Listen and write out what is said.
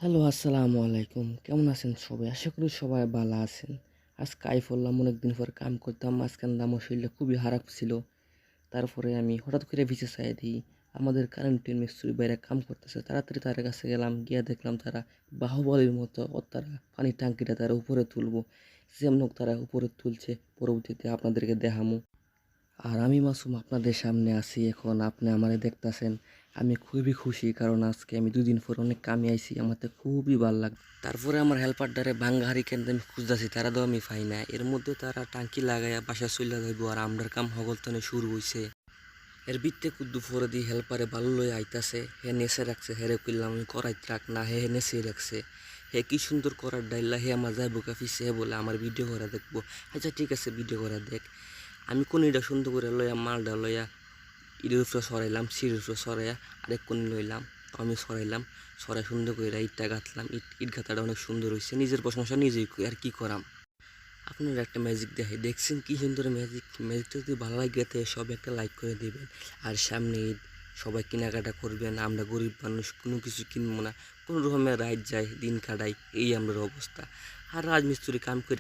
Hello, আসসালামু আলাইকুম। কেমন আছেন সবাই? আশা করি সবাই ভালো আছেন। আজকে আইফুল্লাহ অনেকদিন পর কাম করতাম। মাঝখানে আমার শরীরটা খুবই খারাপ ছিল। তারপরে আমি হঠাৎ করে ভিসা চাই দিই। আমাদের কারেন্টের মিস্ত্রি বাইরে কাম করতেছে। তাড়াতাড়ি তার কাছে গেলাম। গিয়া দেখলাম তারা বাহুবলীর মতো তারা পানির ট্যাঙ্কিটা তারা উপরে তুলবো। যেমন হোক তারা উপরে তুলছে। পরবর্তীতে আপনাদেরকে দেখামু। আর আমি মাসুম আপনাদের সামনে আছি এখন। আপনি আমারে দেখতাছেন। আমি খুবই খুশি কারণ আজকে আমি ২ দিন পর অনেক কামে আইছি। আমার তো খুবই ভাল লাগ তারপরে আমার হেল্পারডারে ভাঙ্গা হারিকেন আমি খুঁজতাছি, তারা তো আমি পাই না। এর মধ্যে তারা টাঙ্কি লাগাইয়া বাসায় চইলা যাইব আর আমরার কাম হগলতনে শুরু হইছে। এর ভিত্তে কুদ্দু ফোরে দিয়ে হেল্পারে ভালো লই আইতাছে। হে নেচে রাখছে, হেরে কইলাম আমি করাইত রাখ না, হে নেচে রাখছে। হে কি সুন্দর করার ডাইল্লা, হে আমার যাইব কাফিসে, হে বলে আমার ভিডিও করা দেখবো। আচ্ছা ঠিক আছে, ভিডিও করা দেখ। আমি কোনিটা সুন্দর করে লইয়া মালটা লইয়া ইটের উপরে সরাইলাম, সিঁড়ির উপরে সরাইয়া আরেক কোনি লইলাম। আমি সরাইলাম, সরাই সুন্দর করে ইটটা গাঁথলাম। ইট গাঁথাটা অনেক সুন্দর হয়েছে। নিজের প্রশংসা নিজেই করি, আর কি করাম। আপনারা একটা ম্যাজিক দেখাই, দেখছেন কি সুন্দর ম্যাজিক। ম্যাজিকটা যদি ভালো লাগে সব একটা লাইক করে দিবেন। আর সামনে ঈদ, সবাই কেনাকাটা করবেন। আমরা গরিব মানুষ, কোনো কিছু কিনবো না, কোনো রকমের রাইড যায়, দিন কাটাই, এই আমরা অবস্থা। আর রাজমিস্ত্রি কাম করে